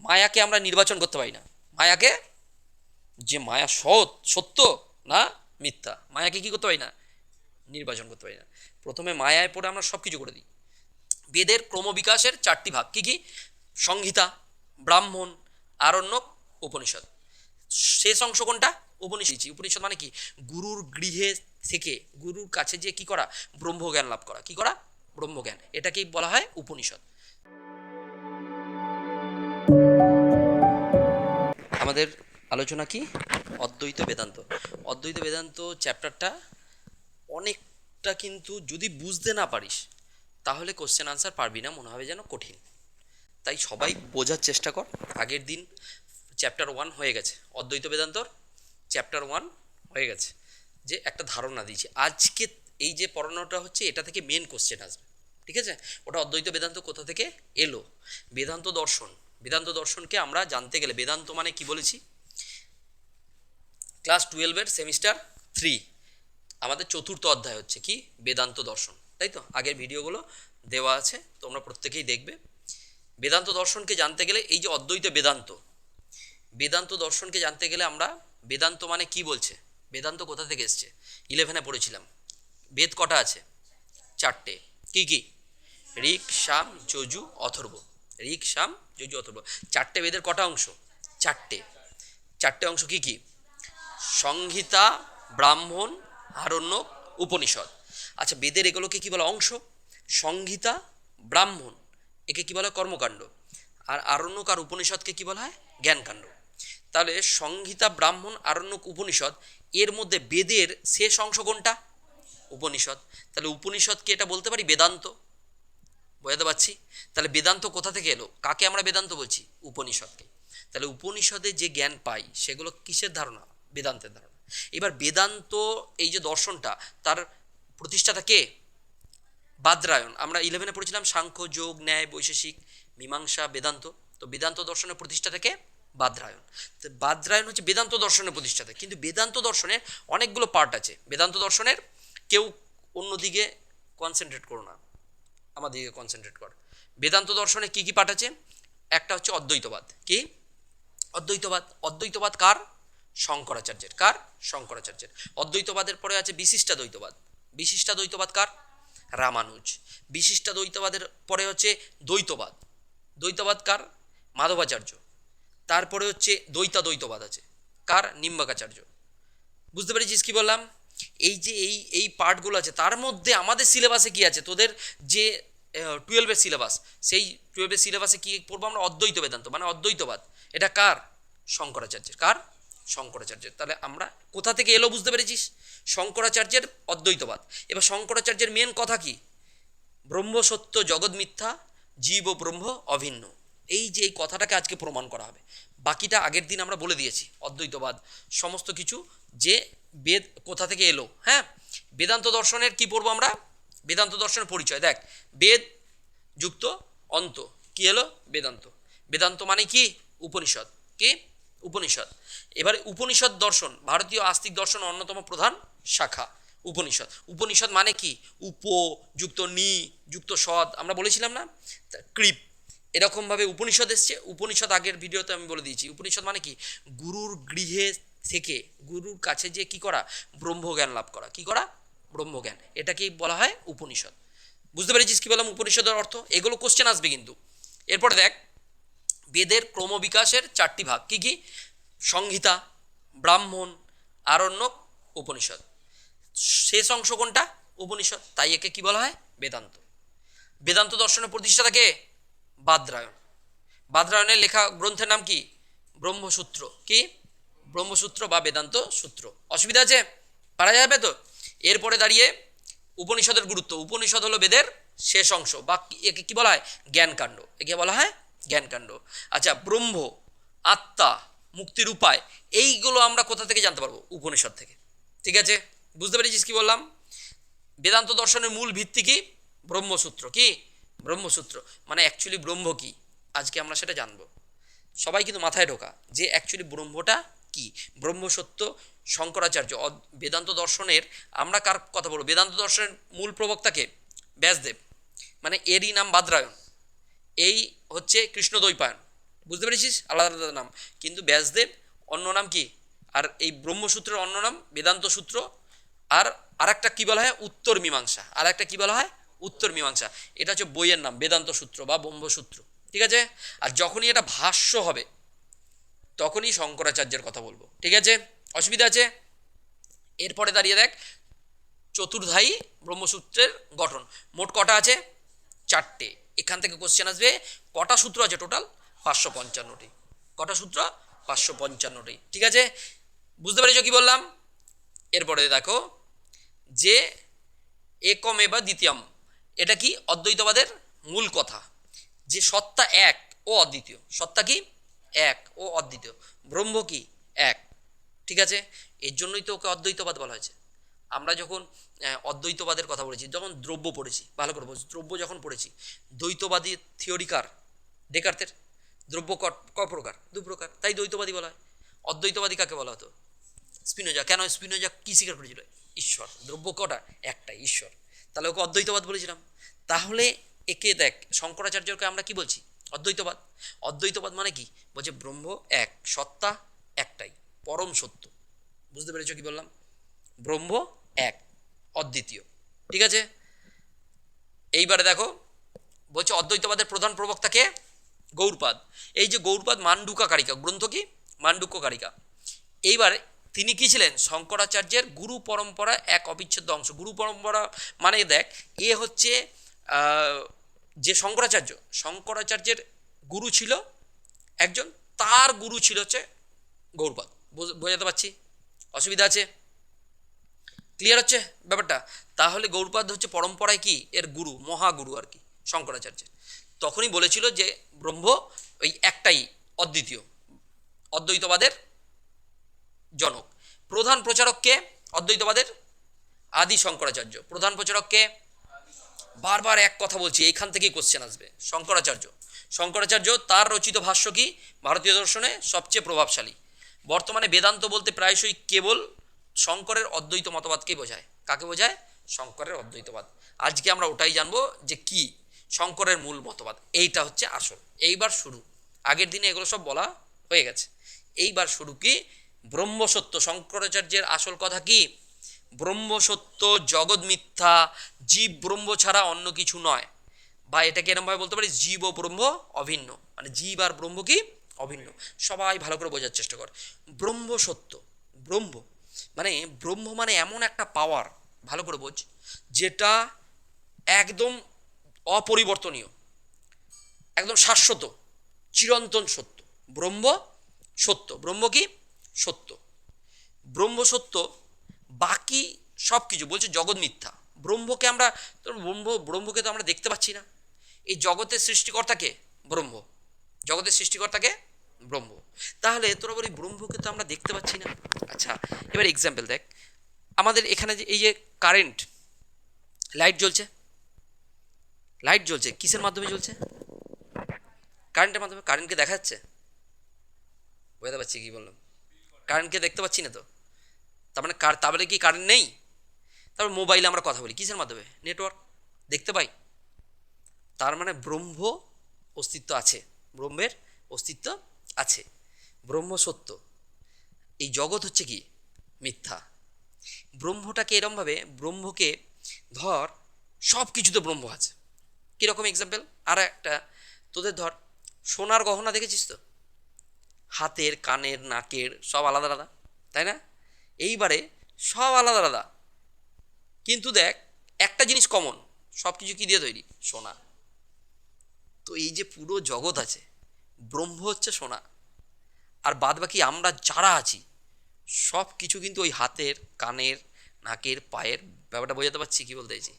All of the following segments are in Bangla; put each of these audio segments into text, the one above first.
মায়াকে আমরা নির্বাচন করতে পারি না। মায়াকে, যে মায়া সত্য না মিথ্যা, মায়াকে কি করতে পারি না, নির্বাচন করতে পারি না। প্রথমে মায়ায় পড়ে আমরা সব কিছু করে দিই। বেদের ক্রমবিকাশের চারটি ভাগ কি কি? সংহিতা, ব্রাহ্মণ, আরণ্যক, উপনিষদ। শেষ অংশ কোনটা? উপনিষদ। উপনিষদ মানে কি? গুরুর গৃহে থেকে, গুরুর কাছে যে কি করা, ব্রহ্মজ্ঞান লাভ করা। কি করা? ব্রহ্মজ্ঞান। এটাকেই বলা হয় উপনিষদ। আমাদের আলোচনা কি? অদ্বৈত বেদান্ত। অদ্বৈত বেদান্ত চ্যাপ্টারটা অনেকটা, কিন্তু যদি বুঝতে না পারিস তাহলে কোশ্চেন আনসার পারবি না, মনে হবে যেন কঠিন। তাই সবাই বোঝার চেষ্টা কর। আগের দিন চ্যাপ্টার 1 হয়ে গেছে, অদ্বৈত বেদান্তর চ্যাপ্টার 1 হয়ে গেছে, যে একটা ধারণা দিয়েছি। আজকে এই যে পড়ানোটা হচ্ছে, এটা থেকে মেন কোশ্চেন আসবে, ঠিক আছে? ওটা অদ্বৈত বেদান্ত কোথা থেকে এলো, বেদান্ত দর্শন। বেদান্ত দর্শনকে আমরা জানতে গেলে, বেদান্ত মানে কি বলেছি, ক্লাস 12-এর সেমিস্টার 3 আমাদের চতুর্থ অধ্যায় হচ্ছে কি, বেদান্ত দর্শন, তাই তো? আগের ভিডিওগুলো দেওয়া আছে, তোমরা প্রত্যেকেই দেখবে। বেদান্ত দর্শনকে জানতে গেলে, এই যে অদ্বৈত বেদান্ত, বেদান্ত দর্শনকে জানতে গেলে আমরা, বেদান্ত মানে কি বলছে, বেদান্ত কোথা থেকে এসছে? 11-এ পড়েছিলাম। বেদ কটা আছে? 4টে। কি কি? ঋক, সাম, যজু, অথর্ব। ঋক, সাম, যজু, অথর্ব। 4টে বেদের কটা অংশ? 4টে। 4টে অংশ কি কি? সংহিতা, ব্রাহ্মণ, আরণ্যক, উপনিষদ। আচ্ছা, বেদের এগুলোকে কি বলে? অংশ। সংহিতা, ব্রাহ্মণ, একে কি বলা হয়? কর্মকাণ্ড। আর আরণ্যক আর উপনিষদকে কি বলা হয়? জ্ঞানকাণ্ড। তাহলে সংহিতা, ব্রাহ্মণ, আরণ্যক, উপনিষদ, এর মধ্যে বেদের শেষ অংশ কোনটা? উপনিষদ। তাহলে উপনিষদকে এটা বলতে পারি বেদান্ত। বোঝাতে পারছি? তাহলে বেদান্ত কোথা থেকে এলো? কাকে আমরা বেদান্ত বলছি? উপনিষদকে। তাহলে উপনিষদে যে জ্ঞান পাই সেগুলো কিসের ধারণা? বেদান্তের ধারণা। এবার বেদান্ত, এই যে দর্শনটা, তার প্রতিষ্ঠাতা কে? বাদরায়ণ। আমরা 11-এ পড়েছিলাম সাংখ্য, যোগ, ন্যায়, বৈশেষিক, মীমাংসা, বেদান্ত। তো বেদান্ত দর্শনের প্রতিষ্ঠাতা কে? বাদরায়ণ। তো বাদরায়ণ হচ্ছে বেদান্ত দর্শনের প্রতিষ্ঠাতা। কিন্তু বেদান্ত দর্শনের অনেকগুলো পার্ট আছে। বেদান্ত দর্শনের, কেউ অন্যদিকে কনসেন্ট্রেট করো না, আমার দিকে কনসেন্ট্রেট কর। বেদান্ত দর্শনে কি কি পার্ট আছে? একটা হচ্ছে অদ্বৈতবাদ। কি? অদ্বৈতবাদ। অদ্বৈতবাদ কার? শঙ্করাচার্যের। কার? শঙ্করাচার্যের। অদ্বৈতবাদের পরে আছে বিশিষ্টাদ্বৈতবাদ। বিশিষ্টাদ্বৈতবাদ কার? রামানুজ। বিশিষ্টাদ্বৈতবাদের পরে হচ্ছে দ্বৈতবাদ। দ্বৈতবাদ কার? মাধবাচার্য। তারপরে হচ্ছে দ্বৈতাদ্বৈতবাদ আছে, কার? নিম্বাকাচার্য। বুঝতে পেরেছিস কি বললাম? এই যে এই পার্টগুলো আছে, তার মধ্যে আমাদের সিলেবাসে কি আছে, তোদের যে 12-এর সিলেবাস, সেই 12-এর সিলেবাসে কি পড়বো আমরা? অদ্বৈত বেদান্ত মানে অদ্বৈতবাদ। এটা কার? শঙ্করাচার্যের। কার? শঙ্করাচার্যের। তাহলে আমরা কোথা থেকে এলো বুঝতে পেরেছিস? শঙ্করাচার্যের অদ্বৈতবাদ। এবার শঙ্করাচার্যের মেন কথা কি? ব্রহ্ম সত্য, জগৎ মিথ্যা, জীব ও ব্রহ্ম অভিন্ন। এই যে এই কথাটাকে আজকে প্রমাণ করা হবে। বাকিটা আগের দিন আমরা বলে দিয়েছি, অদ্বৈতবাদ সমস্ত কিছু, যে বেদ কোথা থেকে এলো। হ্যাঁ, বেদান্ত দর্শনের কি পড়বো আমরা? বেদান্ত দর্শনের পরিচয় দেখ, বেদ যুক্ত অন্ত, কি এলো? বেদান্ত। বেদান্ত মানে কি? উপনিষদ। কি? উপনিষদ। এবারে উপনিষদ দর্শন ভারতীয় আস্তিক দর্শন অন্যতম প্রধান শাখা। উপনিষদ। উপনিষদ মানে কি? উপ যুক্ত নি যুক্ত সদ, আমরা বলেছিলাম না? কৃপ, এরকমভাবে উপনিষদ এসছে। উপনিষদ আগের ভিডিওতে আমি বলে দিয়েছি। উপনিষদ মানে কি? গুরুর গৃহে থেকে, গুরুর কাছে যে কি করা, ব্রহ্মজ্ঞান লাভ করা। কি করা? ব্রহ্মজ্ঞান। এটাকেই বলা হয় উপনিষদ। বুঝতে পেরেছিস কি বললাম উপনিষদের অর্থ? এগুলো কোশ্চেন আসবে কিন্তু। এরপরে দেখ, বেদের ক্রমবিকাশের 4টি ভাগ কি কি? সংহিতা, ব্রাহ্মণ, আরণ্যক, উপনিষদ। শেষ অংশ কোনটা? উপনিষদ। তাই একে কি বলা হয়? বেদান্ত। বেদান্ত দর্শনের প্রতিষ্ঠাতা কে? বাদরায়ণ। বাদরায়ণের লেখা গ্রন্থের নাম কি? ব্রহ্মসূত্র। কি? ব্রহ্মসূত্র বা বেদান্ত সূত্র। অসুবিধা আছে? পারা যাবে তো? এরপরে দাঁড়িয়ে উপনিষদের গুরুত্ব। উপনিষদ হলো বেদের শেষ অংশ, বা একে কি বলা হয়? জ্ঞানকাণ্ড। একে বলা হয় জ্ঞানকাণ্ড। আচ্ছা, ব্রহ্ম, আত্মা, মুক্তির উপায়, এইগুলো আমরা কোথা থেকে জানতে পারবো? উপনিষদ থেকে। ঠিক আছে? বুঝতে পেরেছিস কি বললাম? বেদান্ত দর্শনের মূল ভিত্তি কি? ব্রহ্মসূত্র। কি? ব্রহ্মসূত্র। মানে অ্যাকচুয়ালি ব্রহ্ম কি, আজকে আমরা সেটা জানবো। সবাই কিন্তু মাথায় ঢোকা যে অ্যাকচুয়ালি ব্রহ্মটা কি। ব্রহ্মসত্য, শঙ্করাচার্য। বেদান্ত দর্শনের আমরা কার কথা বলবো? বেদান্ত দর্শনের মূল প্রবক্তাকে? ব্যাসদেব। মানে এরই নাম বাদরায়ণ। এই হচ্ছে কৃষ্ণদ্বৈপায়ন। বুঝতে পেরেছিস? আলাদা আলাদা নাম, কিন্তু ব্যাসদেব অন্য নাম কি, আর এই ব্রহ্মসূত্রের অন্য নাম বেদান্ত সূত্র, আর আরেকটা কি বলা হয় উত্তর মীমাংসা, আর একটা কি বলা হয় উত্তর মীমাংসা। এটা হচ্ছে বইয়ের নাম বেদান্ত সূত্র বা ব্রহ্মসূত্র, ঠিক আছে? আর যখনই এটা ভাষ্য হবে তখনই শঙ্করাচার্যের কথা বলবো, ঠিক আছে? অসুবিধা আছে? এরপরে দাঁড়িয়ে দেখ চতুর্ধায়ী ব্রহ্মসূত্রের গঠন, মোট কটা আছে? 4টে। এখান থেকে কোশ্চেন আসবে কটা সূত্র আছে টোটাল? 555টি। কটা সূত্র? 555টি, ঠিক আছে? বুঝতে পেরেছো কি বললাম? এরপরে দেখো যে একমেবা দ্বিতীয়ম, এটা কি অদ্বৈতবাদের মূল কথা, যে সত্তা এক ও অদ্বিতীয়। সত্তা কি? এক ও অদ্বিতীয়। ব্রহ্ম কি? এক, ঠিক আছে? এর জন্যই তো ওকে অদ্বৈতবাদ বলা হয়েছে। আমরা যখন অদ্বৈতবাদের কথা বলেছি, যখন দ্রব্য পড়েছি, ভালো করে বলছি, দ্রব্য যখন পড়েছি, দ্বৈতবাদী থিওরিকার ডেকার্তের, দ্রব্য ক প্রকার? 2 প্রকার, তাই দ্বৈতবাদী বলা হয়। অদ্বৈতবাদী কাকে বলা হতো? স্পিনোজা। কেন স্পিনোজা কি স্বীকার করেছিল? ঈশ্বর। দ্রব্য কটা? একটাই, ঈশ্বর। তাহলে ওকে অদ্বৈতবাদ বলেছিলাম। তাহলে একে দেখ শঙ্করাচার্যকে আমরা কি বলছি? অদ্বৈতবাদ। অদ্বৈতবাদ মানে কি? বলছে ব্রহ্ম এক, সত্তা একটাই, পরম সত্য। বুঝতে পেরেছো কি বললাম? ব্রহ্ম এক, অদ্বিতীয়, ঠিক আছে? এইবারে দেখো বলছে অদ্বৈতবাদের প্রধান প্রবক্তা কে? গৌড়পাদ। এই যে গৌড়পাদ মান্ডুকা কারিকা গ্রন্থ, কি মান্ডুক্য কারিকা। এইবার তিনি কি ছিলেন? শঙ্করাচার্যের গুরু পরম্পরা এক অবিচ্ছেদ্য অংশ। গুরু পরম্পরা মানে দেখ এ হচ্ছে যে শঙ্করাচার্য, শঙ্করাচার্যের গুরু ছিল একজন, তার গুরু ছিল হচ্ছে গৌড়পাদ। বোঝাতে পারছি? অসুবিধা আছে? ক্লিয়ার হচ্ছে ব্যাপারটা? তাহলে গৌড়পাদ হচ্ছে পরম্পরায় কি এর গুরু, মহাগুরু আর কি শঙ্করাচার্যের। তখনই বলেছিল যে ব্রহ্ম ওই একটাই, অদ্বিতীয়, অদ্বৈতবাদের জনক। প্রধান প্রচারককে অদ্বৈতবাদের? আদি শঙ্করাচার্য। প্রধান প্রচারককে? বারবার এক কথা বলছি, এইখান থেকেই কোশ্চেন আসবে। শঙ্করাচার্য। শঙ্করাচার্য তার রচিত ভাষ্য কি ভারতীয় দর্শনে সবচেয়ে প্রভাবশালী। বর্তমানে বেদান্ত বলতে প্রায়শই কেবল শঙ্করের অদ্বৈত মতবাদকেই বোঝায়। কাকে বোঝায়? শঙ্করের অদ্বৈতবাদ। আজকে আমরা ওটাই জানবো যে কি শঙ্করের মূল মতবাদ, এইটা হচ্ছে আসল। এইবার শুরু, আগের দিনে এগুলো সব বলা হয়ে গেছে, এইবার শুরু কি ব্রহ্মসত্য। শঙ্করাচার্যের আসল কথা কি? ব্রহ্মসত্য, জগৎ মিথ্যা, জীব ব্রহ্ম ছাড়া অন্য কিছু নয়। বা এটাকে এরমভাবে বলতে পারি জীব ও ব্রহ্ম অভিন্ন, মানে জীব আর ব্রহ্ম কি অভিন্ন। সবাই ভালো করে বোঝার চেষ্টা কর। ব্রহ্ম সত্য, ব্রহ্ম মানে, ব্রহ্ম মানে এমন একটা পাওয়ার, ভালো করে বোঝ, যেটা একদম অপরিবর্তনীয়, একদম শাশ্বত, চিরন্তন সত্য। ব্রহ্ম সত্য। ব্রহ্ম কি? সত্য। ব্রহ্ম সত্য। বাকি সব কিছু বলছে জগৎ মিথ্যা। ব্রহ্মকে আমরা, ব্রহ্মকে তো আমরা দেখতে পাচ্ছি না। এই জগতের সৃষ্টিকর্তাকে? ব্রহ্ম। জগতের সৃষ্টিকর্তাকে? ব্রহ্ম। তাহলে তোরা বলি ব্রহ্মকে তো আমরা দেখতে পাচ্ছি না। আচ্ছা, এবার এক্সাম্পল দেখ, আমাদের এখানে যে এই যে কারেন্ট, লাইট জ্বলছে, লাইট জ্বলছে কিসের মাধ্যমে জ্বলছে? কারেন্টের মাধ্যমে। কারেন্টকে দেখা যাচ্ছে? বুঝতে পারছি কি বললাম? কারেন্টকে দেখতে পাচ্ছি না তো, তার মানে তারপরে কি কারেন্ট নেই? তারপর মোবাইলে আমরা কথা বলি কিসের মাধ্যমে? নেটওয়ার্ক, দেখতে পাই। তার মানে ব্রহ্ম অস্তিত্ব আছে, ব্রহ্মের অস্তিত্ব আছে, ব্রহ্ম সত্য। এই জগৎ হচ্ছে কি মিথ্যা। ব্রহ্মটাকে এরমভাবে, ব্রহ্মকে ধর সব কিছুতে ব্রহ্ম আছে। কীরকম এক্সাম্পল? আর একটা, তোদের ধর সোনার গহনা দেখেছিস তো, হাতের, কানের, নাকের সব আলাদা আলাদা, তাই না? এইবারে সব আলাদা আলাদা, কিন্তু দেখ একটা জিনিস কমন, সব কিছু কী দিয়ে তৈরি? সোনা। তো এই যে পুরো জগৎ আছে, ব্রহ্ম হচ্ছে সোনা, আর বাদ বাকি আমরা যারা আছি সব কিছু কিন্তু ওই হাতের, কানের, নাকের, পায়ের। ব্যাপারটা বোঝাতে পারছি কি বলতে চাইছি?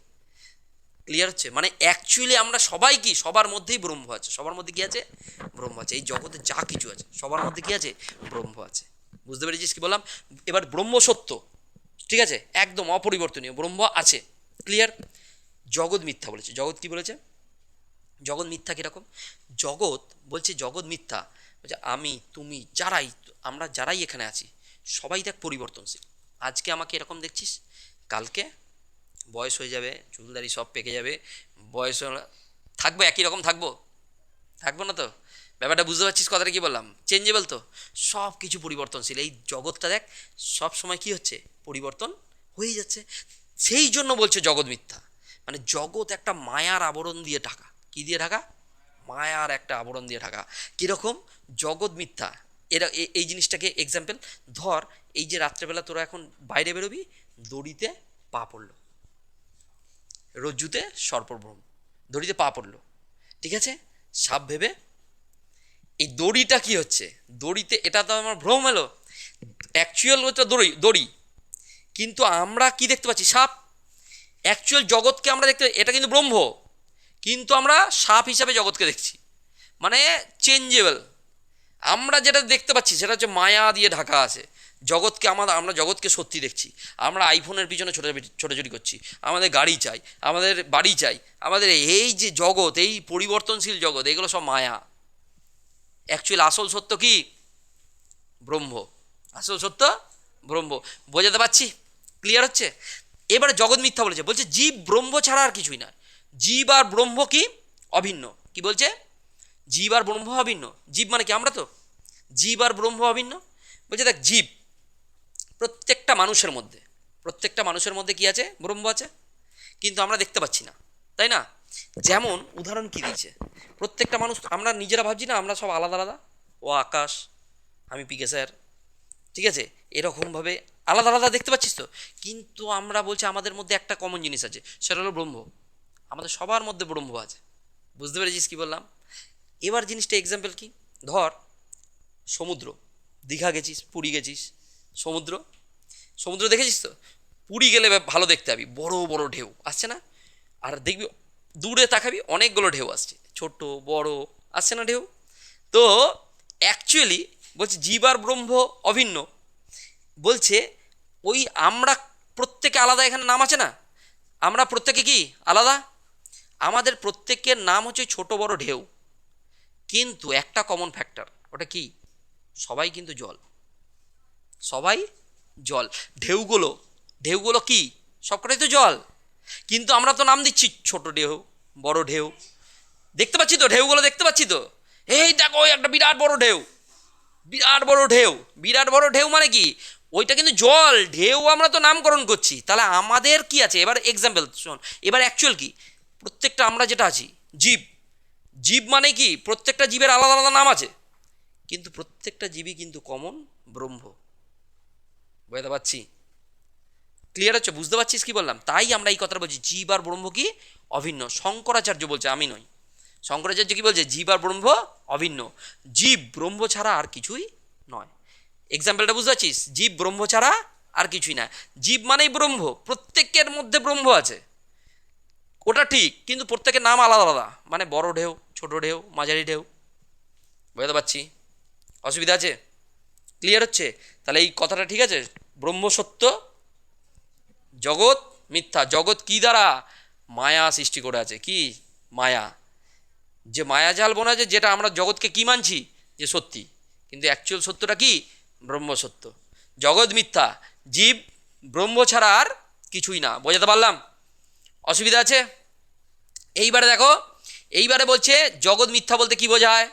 ক্লিয়ার হচ্ছে? মানে অ্যাকচুয়ালি আমরা সবাই কি, সবার মধ্যেই ব্রহ্ম আছে। সবার মধ্যে কি আছে? ব্রহ্ম আছে। এই জগতে যা কিছু আছে সবার মধ্যে কি আছে? ব্রহ্ম আছে। বুঝতে পেরেছিস কি বললাম? এবার ব্রহ্ম সত্য, ঠিক আছে, একদম অপরিবর্তনীয়, ব্রহ্ম আছে। ক্লিয়ার? জগৎ মিথ্যা বলেছে। জগৎ কি বলেছে? জগৎ মিথ্যা কীরকম? জগৎ বলছে জগৎ মিথ্যা, বলছে আমি, তুমি, যারাই, আমরা যারাই এখানে আছি সবাই দেখ পরিবর্তনশীল। আজকে আমাকে এরকম দেখছিস, কালকে বয়স হয়ে যাবে, চুলদারি সব পেকে যাবে, বয়স থাকবো একই রকম থাকবো? থাকবো না তো। ব্যাপারটা বুঝতে পারছিস? কথাটা কি বললাম? চেঞ্জেবল তো, সব কিছু পরিবর্তনশীল। এই জগৎটা দেখ সব সময় কি হচ্ছে, পরিবর্তন হয়ে যাচ্ছে। সেই জন্য বলছে জগৎ মিথ্যা। মানে জগৎ একটা মায়ার আবরণ দিয়ে ঢাকা। কি দিয়ে ঢাকা? মায়ার একটা আবরণ দিয়ে ঢাকা। কীরকম? জগৎ মিথ্যা। এরা এই জিনিসটাকে এক্সাম্পল ধর, এই যে রাত্রেবেলা তোরা এখন বাইরে বেরোবি, দড়িতে পা পড়লো, রজ্জুতে সর্পভ্রম, দড়িতে পা পড়লো, ঠিক আছে, সাপ ভেবে এই দড়িটা কি হচ্ছে, দড়িতে এটা তো আমার ভ্রম এলো, অ্যাকচুয়াল হচ্ছে দড়ি দড়ি, কিন্তু আমরা কি দেখতে পাচ্ছি? সাপ। অ্যাকচুয়াল জগৎকে আমরা দেখতে, এটা কিন্তু ব্রহ্ম, কিন্তু আমরা সাপ হিসাবে জগৎকে দেখছি। মানে চেঞ্জেবল। আমরা যেটা দেখতে পাচ্ছি সেটা হচ্ছে মায়া দিয়ে ঢাকা আছে। জগৎকে আমরা জগৎকে সত্যি দেখছি। আমরা আইফোনের পিছনে ছোটাছুটি করছি, আমাদের গাড়ি চাই, আমাদের বাড়ি চাই, আমাদের এই যে জগৎ, এই পরিবর্তনশীল জগৎ, এগুলো সব মায়া। অ্যাকচুয়াল আসল সত্য কি? ব্রহ্ম। আসল সত্য ব্রহ্ম। বোঝাতে পারছি? ক্লিয়ার হচ্ছে? এবারে জগৎ মিথ্যা বলেছে, বলছে জীব ব্রহ্ম ছাড়া আর কিছুই নয়। জীব আর ব্রহ্ম কি? অভিন্ন। কি বলছে? জীব আর ব্রহ্ম অভিন্ন। জীব মানে কি? আমরা তো। জীব আর ব্রহ্ম অভিন্ন। বলছে দেখ, জীব প্রত্যেকটা মানুষের মধ্যে, প্রত্যেকটা মানুষের মধ্যে কি আছে? ব্রহ্ম আছে, কিন্তু আমরা দেখতে পাচ্ছি না, তাই না? যেমন উদাহরণ কি দিয়েছে, প্রত্যেকটা মানুষ, আমরা নিজেরা ভাবছি না আমরা সব আলাদা আলাদা, ও আকাশ, আমি পিকে স্যার, ঠিক আছে, এরকমভাবে আলাদা আলাদা দেখতে পাচ্ছিস তো, কিন্তু আমরা বলছি আমাদের মধ্যে একটা কমন জিনিস আছে, সেটা হলো ব্রহ্ম। আমাদের সবার মধ্যে ব্রহ্ম আছে। বুঝতে পেরেছিস কি বললাম? এবার জিনিসটা এক্সাম্পল কি, ধর সমুদ্র, দীঘা গেছিস, পুরী গেছিস, সমুদ্র, সমুদ্র দেখেছিস তো? পুরী গেলে ভালো দেখতে পাবি, বড় বড় ঢেউ আসছে না? আর দেখবি দূরে তাকাবি, অনেকগুলো ঢেউ আসছে, ছোট বড় আসছে না ঢেউ? তো অ্যাকচুয়ালি বলছে জীব আর ব্রহ্ম অভিন্ন। বলছে ওই আমরা প্রত্যেকে আলাদা, এখানে নাম আছে না, আমরা প্রত্যেকে কি আলাদা, আমাদের প্রত্যেকের নাম হচ্ছে ছোট বড় ঢেউ, কিন্তু একটা কমন ফ্যাক্টর, ওটা কি? সবাই কিন্তু জল, সবাই জল। ঢেউগুলো, ঢেউগুলো কি? সবকটাই তো জল, কিন্তু আমরা তো নাম দিচ্ছি ছোট ঢেউ, বড় ঢেউ। দেখতে পাচ্ছি তো ঢেউগুলো, দেখতে পাচ্ছি তো, এই দেখো ওই একটা বিরাট বড় ঢেউ, বিরাট বড় ঢেউ, বিরাট বড় ঢেউ মানে কি? ওইটা কিন্তু জল, ঢেউ আমরা তো নামকরণ করছি। তাহলে আমাদের কি আছে? এবার এক্সাম্পল শোন, এবার অ্যাকচুয়াল কি? প্রত্যেকটা আমরা যেটা আছি জীব, জীব মানে কি? প্রত্যেকটা জীবের আলাদা আলাদা নাম আছে, কিন্তু প্রত্যেকটা জীবই কিন্তু কমন ব্রহ্ম। বুঝতে পারছি? ক্লিয়ার হচ্ছে? বুঝতে পারছিস কি বললাম? তাই আমরা এই কথাটা বলছি, জীব আর ব্রহ্ম কি? অভিন্ন। শঙ্করাচার্য বলছে, আমি নই। শঙ্করাচার্য কি বলছে? জীব আর ব্রহ্ম অভিন্ন। জীব ব্রহ্ম ছাড়া আর কিছুই নয়। এক্সাম্পলটা বুঝতে পারছিস? জীব ব্রহ্ম ছাড়া আর কিছুই না। জীব মানেই ব্রহ্ম, প্রত্যেকের মধ্যে ব্রহ্ম আছে, ওটা ঠিক, কিন্তু প্রত্যেকের নাম আলাদা আলাদা, মানে বড় ঢেউ, ছোট ঢেউ, মাঝারি ঢেউ। বুঝতে পারছি? অসুবিধা আছে? ক্লিয়ার হচ্ছে? তাহলে এই কথাটা ঠিক আছে? ব্রহ্ম সত্য, জগৎ মিথ্যা। জগৎ কি দ্বারা? মায়া সৃষ্টি করে আছে। কি মায়া? যে মায়াজাল বোনা আছে, যেটা আমরা জগৎকে কি মানছি যে সত্যি, কিন্তু অ্যাকচুয়াল সত্যটা কি? ব্রহ্ম সত্য। জগৎ মিথ্যা, জীব ব্রহ্ম ছাড়া আর কিছুই না। বোঝাতে পারলাম? অসুবিধা আছে? এইবারে দেখো, এইবারে বলছে জগৎ মিথ্যা বলতে কি বোঝায়?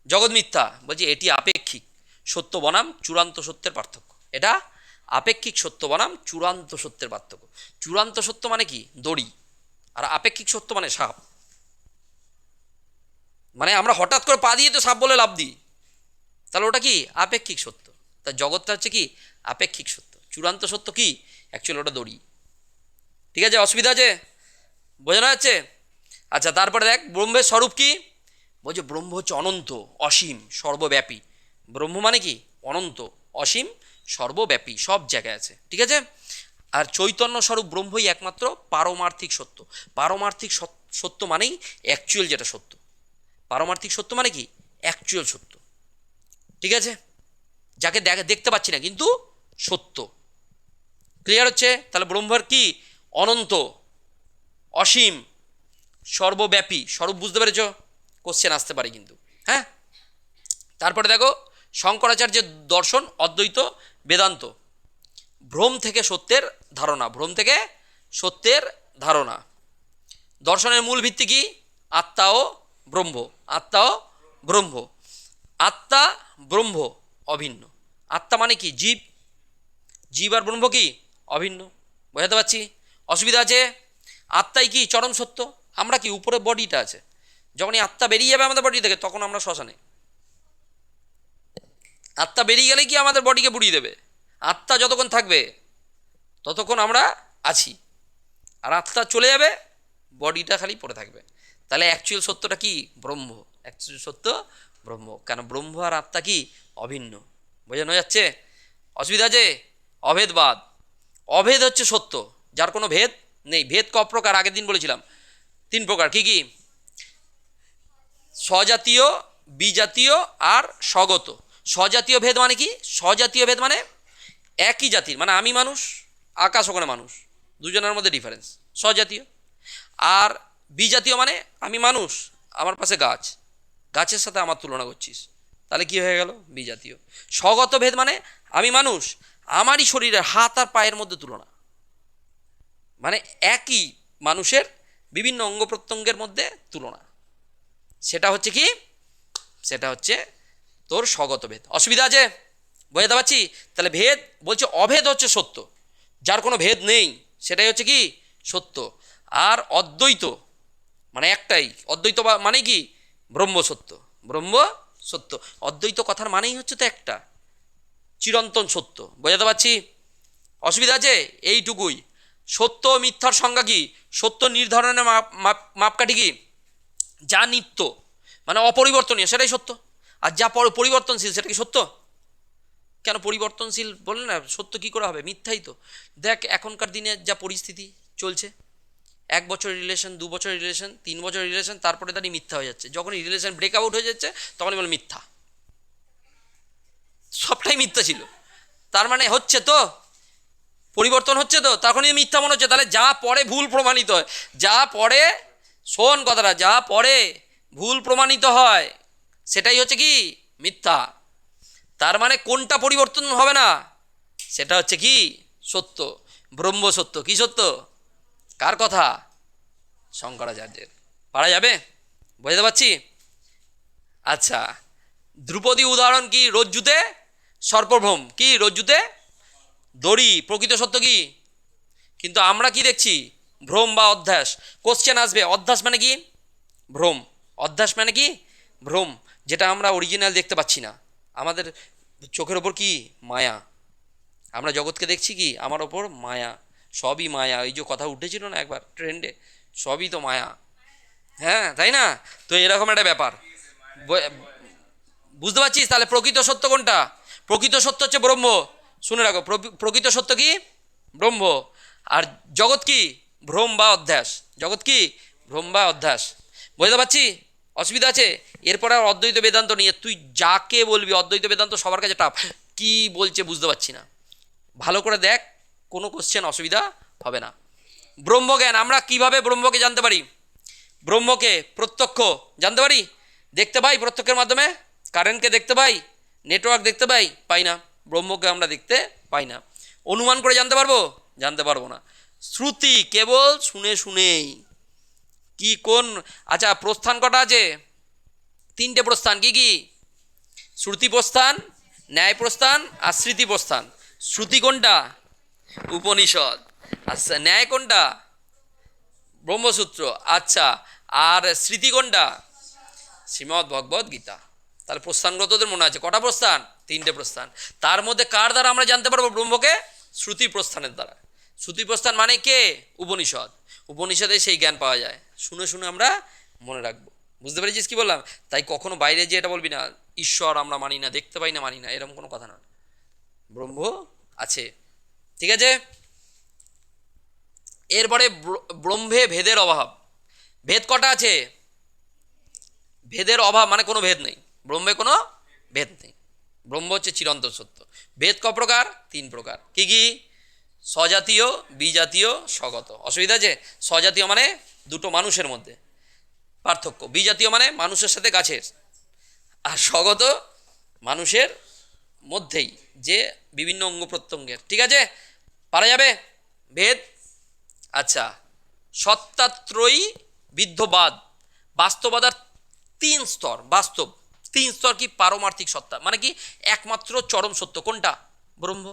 জগৎ মিথ্যা বলছে এটি আপেক্ষিক সত্য বনাম চূড়ান্ত সত্যের পার্থক্য। এটা আপেক্ষিক সত্য বনাম চূড়ান্ত সত্যের পার্থক্য। চূড়ান্ত সত্য মানে কি? দড়ি। আর আপেক্ষিক সত্য মানে সাপ। মানে আমরা হঠাৎ করে পা দিয়ে তো সাপ বলে লাভ দিই, তাহলে ওটা কি? আপেক্ষিক সত্য। তা জগৎটা হচ্ছে কি? আপেক্ষিক সত্য। চূড়ান্ত সত্য কি? অ্যাকচুয়ালি ওটা দড়ি। ঠিক আছে? অসুবিধা আছে? বোঝানো যাচ্ছে? আচ্ছা, তারপরে দেখ ব্রহ্মের স্বরূপ কি? বলছে ব্রহ্ম হচ্ছে অনন্ত, অসীম, সর্বব্যাপী। ব্রহ্ম মানে কি? অনন্ত, অসীম, সর্বব্যাপী, সব জায়গায় আছে। ঠিক আছে? আর চৈতন্য স্বরূপ ব্রহ্মই একমাত্র পারমার্থিক সত্য। পারমার্থিক সত্য মানেই অ্যাকচুয়াল যেটা সত্য। পারমার্থিক সত্য মানে কি? অ্যাকচুয়াল সত্য। ঠিক আছে? যাকে দেখতে পাচ্ছি না কিন্তু সত্য। ক্লিয়ার হচ্ছে? তাহলে ব্রহ্মের কি? অনন্ত, অসীম, সর্বব্যাপী। স্বরূপ বুঝতে পেরেছ? কোশ্চেন আসতে পারে কিন্তু। হ্যাঁ, তারপরে দেখো শঙ্করাচার্যের দর্শন অদ্বৈত বেদান্ত। ভ্রম থেকে সত্যের ধারণা, ভ্রম থেকে সত্যের ধারণা। দর্শনের মূল ভিত্তি কি? আত্মা ও ব্রহ্ম, আত্মা ও ব্রহ্ম। আত্মা ব্রহ্ম অভিন্ন। আত্মা মানে কি? জীব। জীব আর ব্রহ্ম কি? অভিন্ন। বোঝাতে পারছি? অসুবিধা আছে? আত্মাই কি? চরম সত্য। আমরা কি? উপরে বডিটা আছে, যখনই আত্মা বেরিয়ে যাবে আমাদের বডি থেকে তখন আমরা শ্মশানে। আত্মা বেরিয়ে গেলে কি আমাদের বডিকে পুড়িয়ে দেবে। আত্মা যতক্ষণ থাকবে ততক্ষণ আমরা আছি, আর আত্মা চলে যাবে বডিটা খালি পড়ে থাকবে। তাহলে অ্যাকচুয়াল সত্যটা কি? ব্রহ্ম। অ্যাকচুয়াল সত্য ব্রহ্ম। কেন? ব্রহ্ম আর আত্মা কি? অভিন্ন। বোঝানো যাচ্ছে? অসুবিধা আছে? অভেদবাদ। অভেদ হচ্ছে সত্য, যার কোনো ভেদ নেই। ভেদ ক প্রকার? আগের দিন বলেছিলাম 3 প্রকার। কি কি? স্বজাতীয়, বিজাতীয় আর স্বগত। স্বজাতীয় ভেদ মানে কি? স্বজাতীয় ভেদ মানে একই জাতির, মানে আমি মানুষ, আকাশ ওখানে মানুষ, দুজনের মধ্যে ডিফারেন্স, স্বজাতীয়। আর বিজাতীয় মানে আমি মানুষ, আমার পাশে গাছ, গাছের সাথে আমার তুলনা করছিস, তাহলে কি হয়ে গেল? বিজাতীয়। স্বগত ভেদ মানে আমি মানুষ, আমারই শরীরের হাত আর পায়ের মধ্যে তুলনা, মানে একই মানুষের বিভিন্ন অঙ্গ প্রত্যঙ্গের মধ্যে তুলনা, সেটা হচ্ছে কি? সেটা হচ্ছে তোর স্বগত ভেদ। অসুবিধা আছে? বোঝাতে পারছি? তাহলে ভেদ বলছে, অভেদ হচ্ছে সত্য, যার কোনো ভেদ নেই, সেটাই হচ্ছে কি? সত্য। আর অদ্বৈত মানে একটাই। অদ্বৈত মানে কি? ব্রহ্ম সত্য। ব্রহ্ম সত্য। অদ্বৈত কথার মানেই হচ্ছে তো একটা, চিরন্তন সত্য। বোঝাতে পারছি? অসুবিধা আছে? এইটুকুই। সত্য ও মিথ্যার সংজ্ঞা কি? সত্য নির্ধারণের মাপকাঠি কি? যা নিত্য মানে অপরিবর্তনীয় সেটাই সত্য, আর যা পরিবর্তনশীল সেটা কি সত্য? কেন পরিবর্তনশীল বললে না সত্য কি করে হবে? মিথ্যাই তো। দেখ এখনকার দিনে যা পরিস্থিতি চলছে, 1 বছরের রিলেশন, 2 বছরের রিলেশন, 3 বছরের রিলেশন, তারপরে দাঁড়িয়ে মিথ্যা হয়ে যাচ্ছে। যখনই রিলেশন ব্রেকআউট হয়ে যাচ্ছে তখনই বলে মিথ্যা, সবটাই মিথ্যা ছিল। তার মানে হচ্ছে তো পরিবর্তন হচ্ছে তো, তখনই মিথ্যা মনে হচ্ছে। তাহলে যা পরে ভুল প্রমাণিত হয়, যা পরে, শোন কথাটা, যা পরে ভুল প্রমাণিত হয় সেটাই হচ্ছে কি? মিথ্যা। তার মানে কোনটা পরিবর্তন হবে না? সেটা হচ্ছে কি? সত্য, ব্রহ্ম সত্য। কি সত্য? কার কথা? শঙ্করাচার্যের। পারা যাবে? বুঝতে পারছি? আচ্ছা, ধ্রুপদী উদাহরণ কি? রজ্জুতে সর্পভ্রম। কি? রজ্জুতে দড়ি। প্রকৃত সত্য কি? কিন্তু আমরা কি দেখছি? ভ্রম বা অধ্যাস। কোশ্চেন আসবে, অধ্যাস মানে কি? ভ্রম। অধ্যাস মানে কি? ভ্রম, যেটা আমরা অরিজিনাল দেখতে পাচ্ছি না। আমাদের চোখের ওপর কি? মায়া। আমরা জগৎকে দেখছি কি? আমার ওপর মায়া, সবই মায়া। এই যে কথা উঠেছিল না একবার ট্রেন্ডে, সবই তো মায়া। হ্যাঁ, তাই না? তো এরকম একটা ব্যাপার। বুঝতে পারছিস? তাহলে প্রকৃত সত্য কোনটা? প্রকৃত সত্য হচ্ছে ব্রহ্ম। শুনে রাখো, প্রকৃত সত্য কি? ব্রহ্ম। আর জগৎ কি? ভ্রম বা অধ্যাস। জগৎ কি? ভ্রম বা অধ্যাস। বুঝতে পারছি? অসুবিধা আছে? এরপর আর অদ্বৈত বেদান্ত নিয়ে তুই যাকে বলবি, অদ্বৈত বেদান্ত সবার কাছে টাফ, কি বলছে বুঝতে পারছি না। ভালো করে দেখ, কোনো কোশ্চেন অসুবিধা হবে না। ব্রহ্মজ্ঞান, আমরা কিভাবে ব্রহ্মকে জানতে পারি? ব্রহ্মকে প্রত্যক্ষ জানতে পারি, দেখতে পাই প্রত্যক্ষের মাধ্যমে। কারেন্টকে দেখতে পাই, নেটওয়ার্ক দেখতে পাই, পাই না। ব্রহ্মকে আমরা দেখতে পাই না। অনুমান করে জানতে পারবো? জানতে পারবো না। শ্রুতি, কেবল শুনে শুনেই। কি কোন? আচ্ছা, প্রস্থান কটা আছে? 3টে প্রস্থান। কি কি? শ্রুতি প্রস্থান, ন্যায় প্রস্থান আর স্মৃতি প্রস্থান। শ্রুতি কোনটা? উপনিষদ। আচ্ছা, ন্যায় কোনটা? ব্রহ্মসূত্র। আচ্ছা, আর স্মৃতি কোনটা? শ্রীমদ্ ভগবদ্ গীতা। তাহলে প্রস্থানগুলো তোদের মনে আছে কটা প্রস্থান? 3টে প্রস্থান। তার মধ্যে কার দ্বারা আমরা জানতে পারবো ব্রহ্মকে? শ্রুতি প্রস্থানের দ্বারা। শ্রুতি প্রস্থান মানে কে? উপনিষদ। উপনিষদে সেই জ্ঞান পাওয়া যায়, শুনে শুনে আমরা মনে রাখবো। বুঝতে পেরেছিস কি বললাম? তাই কখনো বাইরে যে এটা বলবি না ঈশ্বর আমরা মানি না, দেখতে পাই না, মানি না, এরকম কোনো কথা না। ব্রহ্ম আছে, ঠিক আছে? এরপরে ব্রহ্মে ভেদের অভাব। ভেদ কটা আছে? ভেদের অভাব মানে কোনো ভেদ নেই, ব্রহ্মে কোনো ভেদ নেই। ব্রহ্ম হচ্ছে চিরন্তন সত্য। ভেদ ক প্রকার? 3 প্রকার। কি কি? স্বজাতীয়, বিজাতীয়, স্বগত। অসুবিধা আছে? স্বজাতীয় মানে দুটো মানুষের মধ্যে পার্থক্য, বিজাতীয় মানে মানুষের সাথে গাছের, আর স্বগত মানুষের মধ্যেই যে বিভিন্ন অঙ্গ প্রত্যঙ্গের। ঠিক আছে? পারা যাবে ভেদ? আচ্ছা, সত্তাত্রয়ী বিদ্ধবাদ। বাস্তবতার 3 স্তর। বাস্তব তিন স্তর কি পারমার্থিক সত্তা, মানে কি একমাত্র চরম সত্য কোনটা? ব্রহ্ম,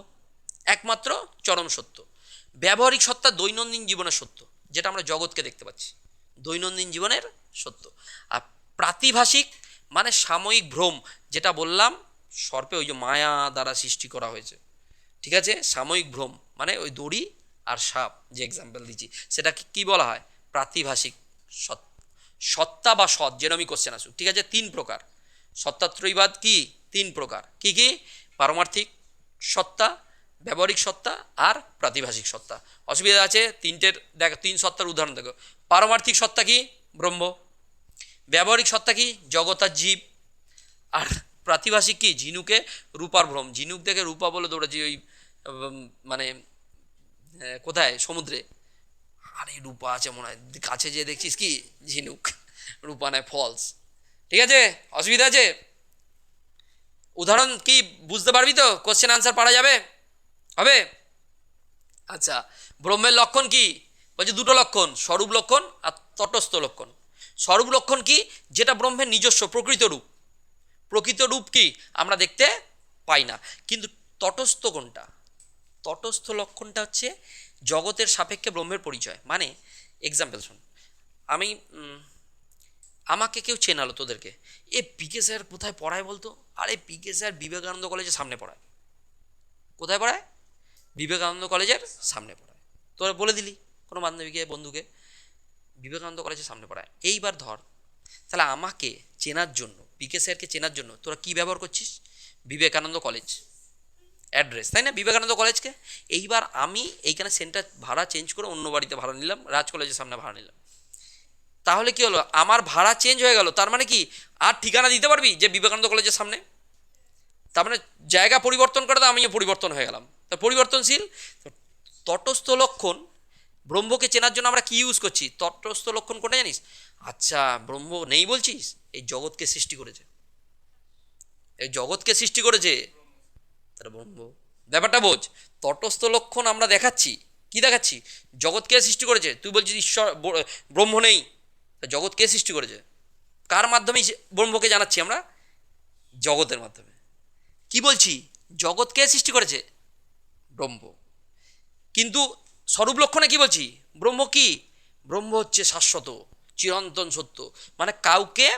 একমাত্র চরম সত্য। ব্যবহারিক সত্তা দৈনন্দিন জীবনের সত্য, যেটা আমরা জগৎকে দেখতে পাচ্ছি, দৈনন্দিন জীবনের সত্য। আর প্রাতিভাসিক মানে সাময়িক ভ্রম, যেটা বললাম সর্পে ওই যে মায়া দ্বারা সৃষ্টি করা হয়েছে, ঠিক আছে? সাময়িক ভ্রম মানে ওই দড়ি আর সাপ যে এক্সাম্পল দিচ্ছি, সেটাকে কি বলা হয়? প্রাতিভাসিক সত্তা বা সৎ, যেরকমই কোশ্চেন আসুক, ঠিক আছে? তিন প্রকার সত্তাত্রয়ীবাদ, কি তিন প্রকার, কি কি? পারমার্থিক সত্তা, ব্যবহারিক সত্তা আর প্রাতিভাসিক সত্তা। অসুবিধা আছে? তিনটের দেখো, তিন সত্তার উদাহরণ দেখো। পারমার্থিক সত্তা কি? ব্রহ্ম। ব্যবহারিক সত্তা কি? জগৎ আর জীব। আর প্রাতিভাসিক কি? ঝিনুকে রূপার ভ্রম, ঝিনুক দেখে রূপা বলে দৌড়াচ্ছি ওই মানে কোথায়? সমুদ্রে। আরে রূপা আছে মনে হয়, কাছে যেয়ে দেখছিস কি ঝিনুক, রূপা নয়, ফলস। ঠিক আছে? অসুবিধা আছে? উদাহরণ কি বুঝতে পারবি তো? কোশ্চেন আনসার পারা যাবে? হবে? আচ্ছা, ব্রহ্মের লক্ষণ কি? বলছে দুটো লক্ষণ, স্বরূপ লক্ষণ আর তটস্থ লক্ষণ। স্বরূপ লক্ষণ কি? যেটা ব্রহ্মের নিজস্ব প্রকৃত রূপ। প্রকৃত রূপ কি? আমরা দেখতে পাই না। কিন্তু তটস্থ কোনটা? তটস্থ লক্ষণটা হচ্ছে জগতের সাপেক্ষে ব্রহ্মের পরিচয়। মানে এক্সাম্পল শোন, আমি আমাকে কেউ চেনালো তোদেরকে, এ পিকে স্যার কোথায় পড়ায় বলতো? আরে পিকে স্যার বিবেকানন্দ কলেজের সামনে পড়ায়। কোথায় পড়ায়? বিবেকানন্দ কলেজের সামনে পড়ায়। তোরা বলে দিলি কোনো বান্ধবীকে, বন্ধুকে, বিবেকানন্দ কলেজের সামনে পড়ায়। এইবার ধর, তাহলে আমাকে চেনার জন্য, পিকে স্যারকে চেনার জন্য তোরা কি ব্যবহার করছিস? বিবেকানন্দ কলেজ অ্যাড্রেস, তাই না? বিবেকানন্দ কলেজকে। এইবার আমি এইখানে সেন্টার ভাড়া চেঞ্জ করে অন্য বাড়িতে ভাড়া নিলাম, রাজ কলেজের সামনে ভাড়া নিলাম। তাহলে কি হলো? আমার ভাড়া চেঞ্জ হয়ে গেল। তার মানে কি আর ঠিকানা দিতে পারবি যে বিবেকানন্দ কলেজের সামনে? তার মানে জায়গা পরিবর্তন করে তো আমিও পরিবর্তন হয়ে গেলাম। তা পরিবর্তনশীল। তটস্থ লক্ষণ, ব্রহ্মকে চেনার জন্য আমরা কি ইউজ করছি? তটস্থ লক্ষণ কোনটা জানিস? আচ্ছা, ব্রহ্ম নেই বলছিস? এই জগৎকে সৃষ্টি করেছে, এই জগৎকে সৃষ্টি করেছে, তাহলে ব্রহ্ম। ব্যাপারটা বোঝ। তটস্থ লক্ষণ আমরা দেখাচ্ছি, কি দেখাচ্ছি? জগৎকে সৃষ্টি করেছে। তুই বলছিস ঈশ্বর ব্রহ্ম নেই, জগৎকে সৃষ্টি করেছে। কার মাধ্যমে ব্রহ্মকে জানাচ্ছি আমরা? জগতের মাধ্যমে। কি বলছি? জগৎকে সৃষ্টি করেছে ব্রহ্ম। কিন্তু স্বরূপ লক্ষণে কি বলছি? ব্রহ্ম কি? ব্রহ্ম হচ্ছে শাশ্বত, চিরন্তন সত্য। মানে কাউকে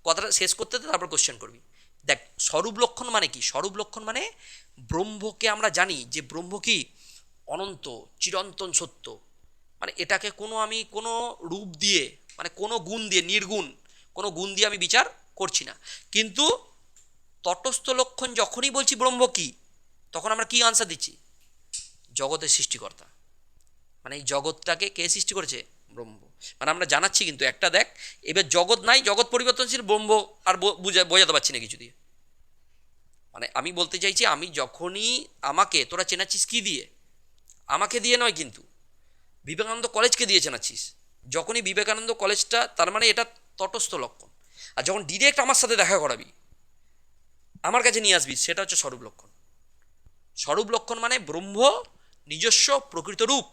কথাটা শেষ করতে তারপর কোশ্চেন করবি। দেখ, স্বরূপ লক্ষণ মানে কি? স্বরূপ লক্ষণ মানে ব্রহ্মকে আমরা জানি যে ব্রহ্ম কি? অনন্ত, চিরন্তন সত্য। মানে এটাকে আমি কোনো রূপ দিয়ে, মানে কোনো গুণ দিয়ে, নির্গুণ কোনো গুণ দিয়ে আমি বিচার করছি না। কিন্তু তটস্থ লক্ষণ যখনই বলছি ব্রহ্ম কি, তখন আমরা কি আনসার দিচ্ছি? জগতের সৃষ্টিকর্তা। মানে এই জগৎটাকে কে সৃষ্টি করেছে? ব্রহ্ম। মানে আমরা জানাচ্ছি কিন্তু একটা, দেখ এবার জগৎ নাই, জগৎ পরিবর্তনশীল, ব্রহ্ম আর বোঝাতে পারছি না কিছু দিয়ে। মানে আমি বলতে চাইছি, আমি যখনই আমাকে তোরা চেনাচ্ছিস কি দিয়ে? আমাকে দিয়ে নয়, কিন্তু বিবেকানন্দ কলেজকে দিয়ে চেনাচ্ছিস। যখনই বিবেকানন্দ কলেজটা, তার মানে এটা তটস্থ লক্ষণ। আর যখন ডিরেক্ট আমার সাথে দেখা করাবি, আমার কাছে নিয়ে আসবি, সেটা হচ্ছে স্বরূপ লক্ষণ। স্বরূপ লক্ষণ মানে ব্রহ্ম নিজস্ব প্রকৃত রূপ,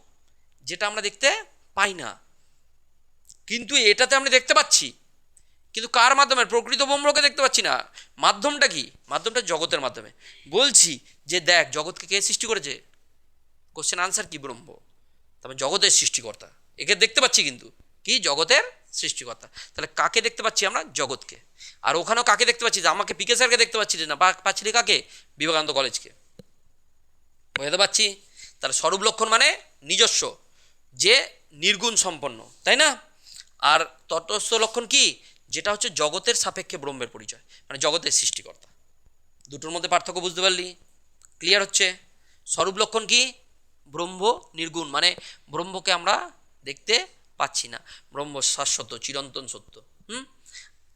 যেটা আমরা দেখতে পাই না, কিন্তু এটাতে আমরা দেখতে পাচ্ছি। কিন্তু কার মাধ্যমে? প্রকৃত ব্রহ্মকে দেখতে পাচ্ছি না। মাধ্যমটা কি? মাধ্যমটা জগতের মাধ্যমে। বলছি যে দেখ, জগৎকে কে সৃষ্টি করেছে? কোশ্চেন আনসার কি? ব্রহ্ম। তবে জগতের সৃষ্টিকর্তা, একে দেখতে পাচ্ছি, কিন্তু কি? জগতের সৃষ্টিকর্তা। তাহলে কাকে দেখতে পাচ্ছি আমরা? জগৎকে। আর ওখানেও কাকে দেখতে পাচ্ছি? যে আমাকে পিকে স্যারকে দেখতে পাচ্ছি না, পাচ্ছি কাকে? বিবেকানন্দ কলেজকে। বোঝাতে পারছি? তাহলে স্বরূপ লক্ষণ মানে নিজস্ব, যে নির্গুণ সম্পন্ন, তাই না? আর তটস্থ লক্ষণ কি? যেটা হচ্ছে জগতের সাপেক্ষে ব্রহ্মের পরিচয়, মানে জগতের সৃষ্টিকর্তা। দুটোর মধ্যে পার্থক্য বুঝতে পারলি? ক্লিয়ার হচ্ছে? স্বরূপ লক্ষণ কি? ব্রহ্ম নির্গুণ, মানে ব্রহ্মকে আমরা দেখতে পাচ্ছি না, ব্রহ্ম শাশ্বত, চিরন্তন সত্য।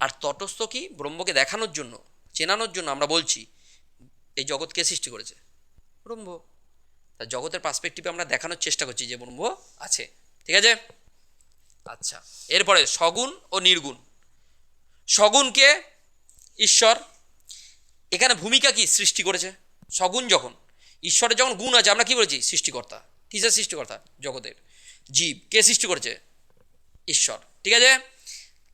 আর তটস্থ কি? ব্রহ্মকে দেখানোর জন্য, চেনানোর জন্য আমরা বলছি এই জগৎকে সৃষ্টি করেছে ব্রহ্ম। তা জগতের পার্সপেক্টিভে আমরা দেখানোর চেষ্টা করছি যে ব্রহ্ম আছে। ঠিক আছে? আচ্ছা, এরপরে সগুণ ও নির্গুণ। সগুণকে ঈশ্বর, এখানে ভূমিকা কি? সৃষ্টি করেছে। সগুণ যখন, ঈশ্বরের যখন গুণ আছে, আমরা কি বলেছি? সৃষ্টিকর্তা। কিসের সৃষ্টিকর্তা? জগতের। জীব কে সৃষ্টি করেছে? ঈশ্বর। ঠিক আছে?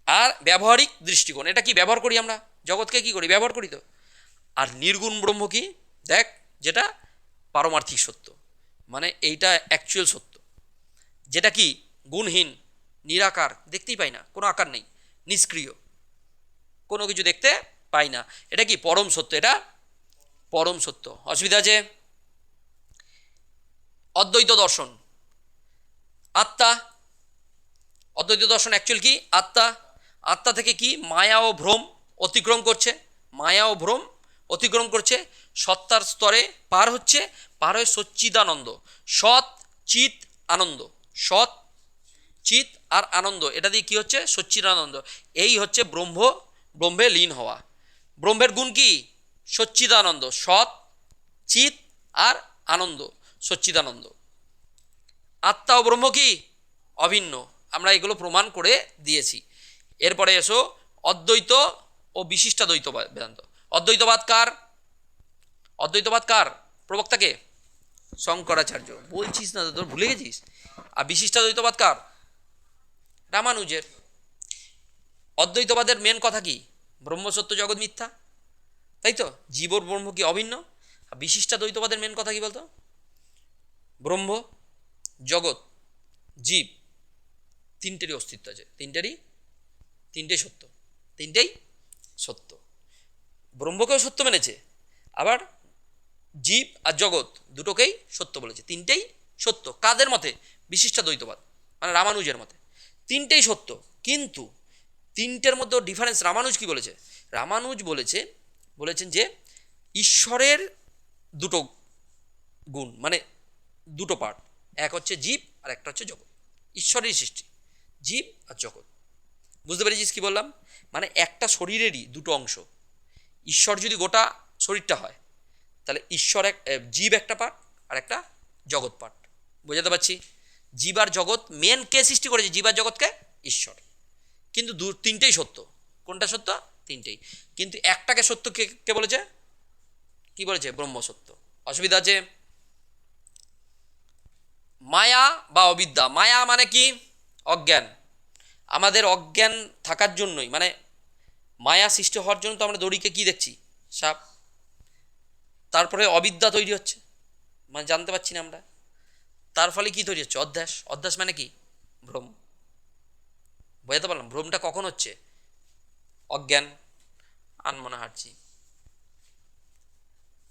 আর ব্যবহারিক দৃষ্টিকোণ, এটা কি ব্যবহার করি আমরা জগৎকে কি করি, ব্যবহার করি তো। আর নির্গুণ ব্রহ্ম কি, দেখ, যেটা পারমার্থিক সত্য, মানে এইটা অ্যাকচুয়াল সত্য, যেটা কি গুণহীন, নিরাকার, দেখতেই পাই না, কোনো আকার নেই, নিষ্ক্রিয়, কোনো কিছু দেখতে পাই না, এটা কি পরম সত্য, এটা পরম সত্য। অসুবিধা আছে? অদ্বৈত দর্শন, আত্মা, অদ্বৈত দর্শন অ্যাকচুয়াল কি, আত্মা। আত্মা থেকে কি মায়া ও ভ্রম অতিক্রম করছে, মায়া ও ভ্রম অতিক্রম করছে, সত্তার স্তরে পার হচ্ছে, পার হয়ে সচ্চিদানন্দ, সৎ চিত আনন্দ, সৎ চিত আর আনন্দ, এটা দিয়ে কি হচ্ছে, সচ্চিদানন্দ। এই হচ্ছে ব্রহ্মে লীন হওয়া। ব্রহ্মের গুণ কি, সচ্চিদানন্দ, সৎ চিত আর আনন্দ, সচ্চিদানন্দ। আত্মা ও ব্রহ্ম কি অভিন্ন, আমরা এগুলো প্রমাণ করে দিয়েছি। এরপরে এসো অদ্বৈত ও বিশিষ্টাদ্বৈত বেদান্ত। অদ্বৈতবাদ কার, অদ্বৈতবাদ কার প্রবক্তাকে, শঙ্করাচার্য। বলছিস না তো, তোর ভুলে গেছিস। আর বিশিষ্টাদ্বৈতবাদ কার, রামানুজের। অদ্বৈতবাদের মেন কথা কি, ব্রহ্মসত্য জগৎ মিথ্যা, তাই তো, জীবর ব্রহ্ম কি অভিন্ন। আর বিশিষ্টাদ্বৈতবাদের মেন কথা কি বলতো, ব্রহ্ম, জগৎ, জীব, তিনটেরই অস্তিত্ব আছে, তিনটেই সত্য, তিনটেই সত্য। ব্রহ্মকেও সত্য মেনেছে, আবার জীব আর জগৎ দুটোকেই সত্য বলেছে, তিনটেই সত্য। কাদের মতে, বিশিষ্টাদ্বৈতবাদ মানে রামানুজের মতে তিনটেই সত্য। কিন্তু তিনটের মধ্যে ডিফারেন্স, রামানুজ কি বলেছে, রামানুজ বলেছেন যে ঈশ্বরের দুটো গুণ, মানে দুটো পার্ট, এক হচ্ছে জীব আর একটা হচ্ছে জগৎ। ঈশ্বরেরই সৃষ্টি, জীব আর জগৎ। বুঝতে পেরেছিস কি বললাম, মানে একটা শরীরেরই দুটো অংশ। ঈশ্বর যদি গোটা শরীরটা হয়, তাহলে ঈশ্বর জীব একটা পার্ট আর একটা জগৎ পার্ট। বোঝাতে পারছি, জীব আর জগৎ মেন কে সৃষ্টি করেছে, জীব আর জগৎকে, ঈশ্বর। কিন্তু তিনটেই সত্য। কোনটা সত্য, তিনটেই। কিন্তু একটাকে সত্য কে বলেছে, কি বলেছে, ব্রহ্ম সত্য। অসুবিধা আছে? মায়া বা অবিদ্যা, মায়া মানে কি, অজ্ঞান। আমাদের অজ্ঞান থাকার জন্যই, মানে মায়া সৃষ্টি হওয়ার জন্য তো আমরা দড়িকে কি দেখছি, সাপ। তারপরে অবিদ্যা তৈরি হচ্ছে, মানে জানতে পারছি না আমরা। তার ফলে কি তৈরি হচ্ছে, অধ্যাস। অধ্যাস মানে কি, ভ্রম। বোঝাতে পারলাম, ভ্রমটা কখন হচ্ছে, অজ্ঞান, আনমনে হাঁটছি,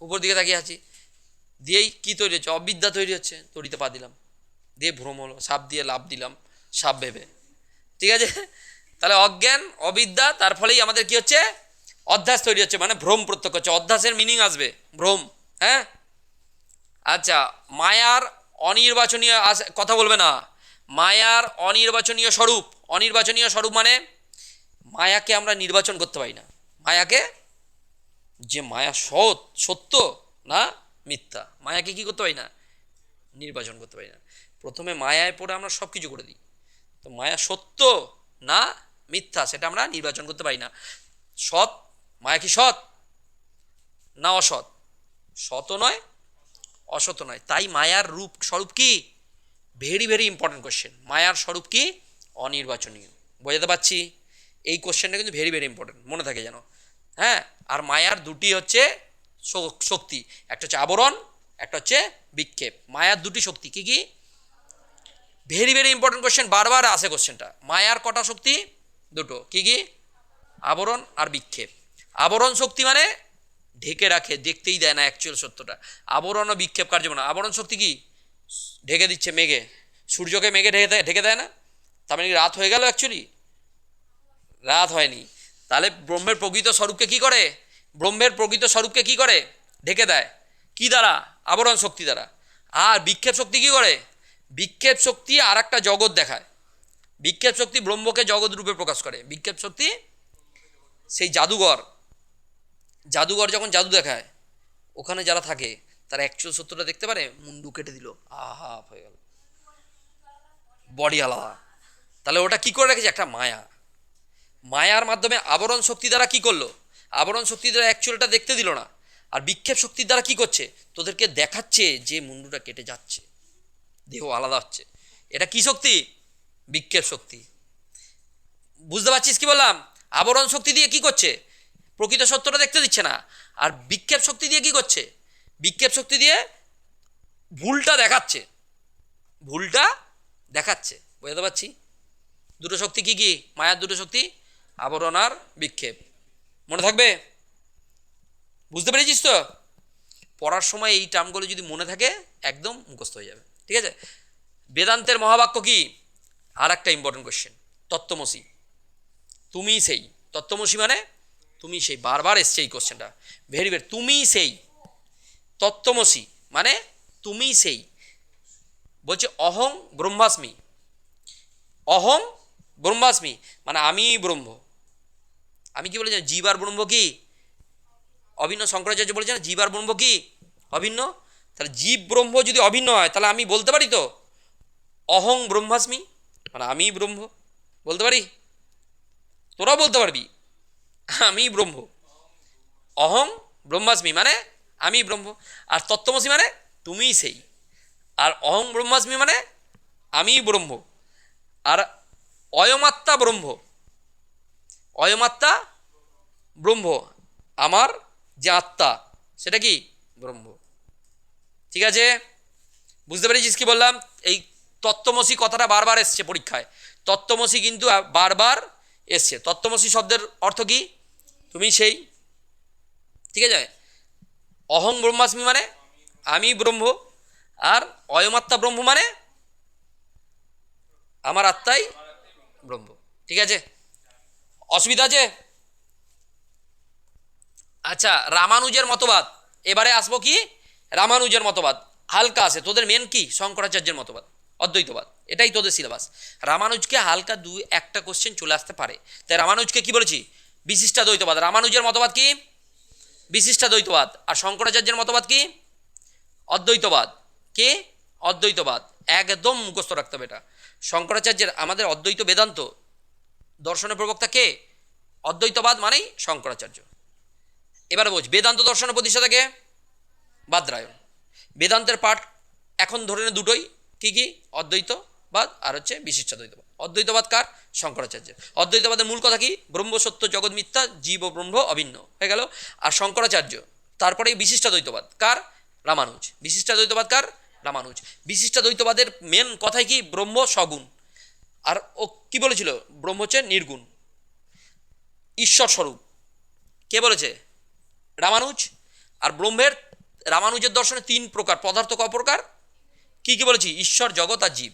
উপর দিকে তাকিয়ে আছি, দিয়েই কি তৈরি হচ্ছে, অবিদ্যা তৈরি হচ্ছে, দড়িতে পা দিলাম, দিয়ে ভ্রম হলো, সাপ দিয়ে লাভ দিলাম, সাপ ভেবে, ঠিক আছে। তাহলে অজ্ঞান, অবিদ্যা, তার ফলেই আমাদের কি হচ্ছে, অধ্যাস তৈরি হচ্ছে, মানে ভ্রম প্রত্যক্ষ হচ্ছে। অধ্যাসের মিনিং আসবে ভ্রম, হ্যাঁ। আচ্ছা, মায়ার অনির্বাচনীয় কথা বলবে না, মায়ার অনির্বাচনীয় স্বরূপ। অনির্বাচনীয় স্বরূপ মানে মায়াকে আমরা নির্বাচন করতে পারি না। মায়াকে, যে মায়া সত্য না মিথ্যা, মায়াকে কি করতে পারি না, নির্বাচন করতে পারি না। প্রথমে মায়ায় পড়ে আমরা সব কিছু করে দিই, তো মায়া সত্য না মিথ্যা সেটা আমরা নির্বাচন করতে পারি না। সৎ, মায়া কি সৎ না অসৎ, সৎ নয় অসৎ নয়। তাই মায়ার স্বরূপ কি, ভেরি ভেরি ইম্পর্টেন্ট কোশ্চেন। মায়ার স্বরূপ কি, অনির্বাচনীয়। বোঝাতে পারছি, এই কোশ্চেনটা কিন্তু ভেরি ভেরি ইম্পর্টেন্ট, মনে থাকে যেন, হ্যাঁ। আর মায়ার দুটি হচ্ছে শক্তি, একটা হচ্ছে আবরণ, একটা হচ্ছে বিক্ষেপ। মায়ার দুটি শক্তি কি কি, ভেরি ভেরি ইম্পর্টেন্ট কোশ্চেন, বারবার আসে কোশ্চেনটা। মায়ার কটা শক্তি, দুটো, কি কি, আবরণ আর বিক্ষেপ। আবরণ শক্তি মানে ঢেকে রাখে, দেখতেই দেয় না অ্যাকচুয়াল সত্যটা। আবরণ ও বিক্ষেপ কার্য না। আবরণ শক্তি কি, ঢেকে দিচ্ছে মেঘে, সূর্যকে মেঘে ঢেকে দেয় না, তার মানে রাত হয়ে গেল, অ্যাকচুয়ালি রাত হয়নি। তাহলে ব্রহ্মের প্রকৃত স্বরূপকে কি করে, ব্রহ্মের প্রকৃত স্বরূপকে কি করে, ঢেকে দেয়, কি দ্বারা, আবরণ শক্তি দ্বারা। আর বিক্ষেপ শক্তি কি করে, বিক্ষেপ শক্তি আর একটা জগৎ দেখায়। বিক্ষেপ শক্তি ব্রহ্মকে জগৎ রূপে প্রকাশ করে। বিক্ষেপ শক্তি সেই জাদুঘর যখন জাদু দেখায়, ওখানে যারা থাকে তারা অ্যাকচুয়াল সত্যটা দেখতে পারে, মুন্ডু কেটে দিল, আহা হয়ে গেল, বডি আলাদা। তাহলে ওটা কি করে রেখেছে, একটা মায়া। মায়ার মাধ্যমে আবরণ শক্তি দ্বারা কি করলো, আবরণ শক্তি দ্বারা অ্যাকচুয়ালটা দেখতে দিল না। আর বিক্ষেপ শক্তির দ্বারা কি করছে, তোদেরকে দেখাচ্ছে যে মুন্ডুটা কেটে যাচ্ছে, দেহ আলাদা হচ্ছে। এটা কি শক্তি, বিক্ষেপ শক্তি। বুঝতে পারছিস কি বললাম, আবরণ শক্তি দিয়ে কি করছে, প্রকৃত সত্যটা দেখতে দিচ্ছে না, আর বিক্ষেপ শক্তি দিয়ে কি করছে, বিক্ষেপ শক্তি দিয়ে ভুলটা দেখাচ্ছে, ভুলটা দেখাচ্ছে। বুঝতে পারছি? দুটো শক্তি কি কি? মায়ার দুটো শক্তি, আবরণ আর বিক্ষেপ। মনে থাকবে? বুঝতে পেরেছিস তো? পড়ার সময় এই টার্মগুলো যদি মনে থাকে একদম মুখস্থ হয়ে যাবে। ঠিক আছে? বেদান্তের মহাবাক্য কি? আর একটা ইম্পর্টেন্ট কোয়েশ্চেন, তত্ত্বমসি, তুমি সেই। তত্ত্বমসি মানে তুমি সেই, বারবার এসছে এই কোশ্চেনটা, ভেরি ভেরি। তুমি সেই, তত্ত্বমসি মানে তুমি সেই। বলছে অহং ব্রহ্মাস্মি, অহং ব্রহ্মাস্মি মানে আমি ব্রহ্ম। আমি কি বলেছি? জীব আর ব্রহ্ম কি অভিন্ন? শঙ্করাচার্য বলেছেন জীব আর ব্রহ্ম কি অভিন্ন। তাহলে জীব ব্রহ্ম যদি অভিন্ন হয় তাহলে আমি বলতে পারি তো অহং ব্রহ্মাস্মি মানে আমি ব্রহ্ম, বলতে পারি? তোরাও বলতে পারবি আমি ব্রহ্ম, অহং ব্রহ্মাস্মি মানে আমি ব্রহ্ম। আর তত্ত্বমসি মানে তুমিই সেই। আর অহং ব্রহ্মাস্মি মানে আমি ব্রহ্ম। আর অয়মাত্মা ব্রহ্ম, অয়মাত্মা ব্রহ্ম, আমার যে আত্মা সেটা কি ব্রহ্ম। ঠিক আছে? বুঝতে পেরেছিস কি বললাম? এই তত্ত্বমসি কথাটা বারবার এসছে পরীক্ষায়, তত্ত্বমসি কিন্তু বারবার এসছে। তত্ত্বমসি শব্দের অর্থ কি? তুমি সেই। ঠিক আছে? অহং ব্রহ্মাস্মি মানে আমি ব্রহ্ম, আর অয়মাত্মা ব্রহ্ম মানে আমার আত্মাই ব্রহ্ম। ঠিক আছে? অসুবিধা আছে? আচ্ছা, রামানুজের মতবাদ, এবারে আসবো কি রামানুজের মতবাদ। হালকা আছে, তোদের মেন কি শঙ্করাচার্যের মতবাদ, অদ্বৈতবাদ, এটাই তোদের সিলেবাস। রামানুজকে হালকা একটা কোশ্চেন চলে আসতে পারে, তাই রামানুজকে কি বলেছি? বিশিষ্টাদ্বৈতবাদ। রামানুজের মতবাদ কি? বিশিষ্টাদ্বৈতবাদ। আর শঙ্করাচার্যের মতবাদ কি? অদ্বৈতবাদ। কে? অদ্বৈতবাদ। একদম মুখস্থ রাখতে হবে এটা। শঙ্করাচার্যের, আমাদের অদ্বৈত বেদান্ত দর্শনের প্রবক্তা কে? অদ্বৈতবাদ মানেই শঙ্করাচার্য। এবারে বোঝ, বেদান্ত দর্শনের প্রতিষ্ঠাতা কে? বাদরায়ণ। বেদান্তের পাঠ এখন ধরে নে দুটোই, কি কি? অদ্বৈতবাদ আর হচ্ছে বিশিষ্টাদ্বৈতবাদ। অদ্বৈতবাদ কার? শঙ্করাচার্যের। অদ্বৈতবাদের মূল কথা কি? ব্রহ্ম সত্য, জগৎ মিথ্যা, জীব ও ব্রহ্ম অভিন্ন, হয়ে গেল। আর শঙ্করাচার্য, তারপরে বিশিষ্টাদ্বৈতবাদ কার? রামানুজ। বিশিষ্টাদ্বৈতবাদ কার? রামানুজ। বিশিষ্টাদ্বৈতবাদের মেন কথাই কি? ব্রহ্ম সগুণ। আর ও কি বলেছিল? ব্রহ্ম হচ্ছে নির্গুণ, ঈশ্বর স্বরূপ। কে বলেছে? রামানুজ। আর ব্রহ্মের, রামানুজের দর্শনে তিন প্রকার, পদার্থ ক প্রকার? কি কি বলেছি? ঈশ্বর, জগৎ আর জীব।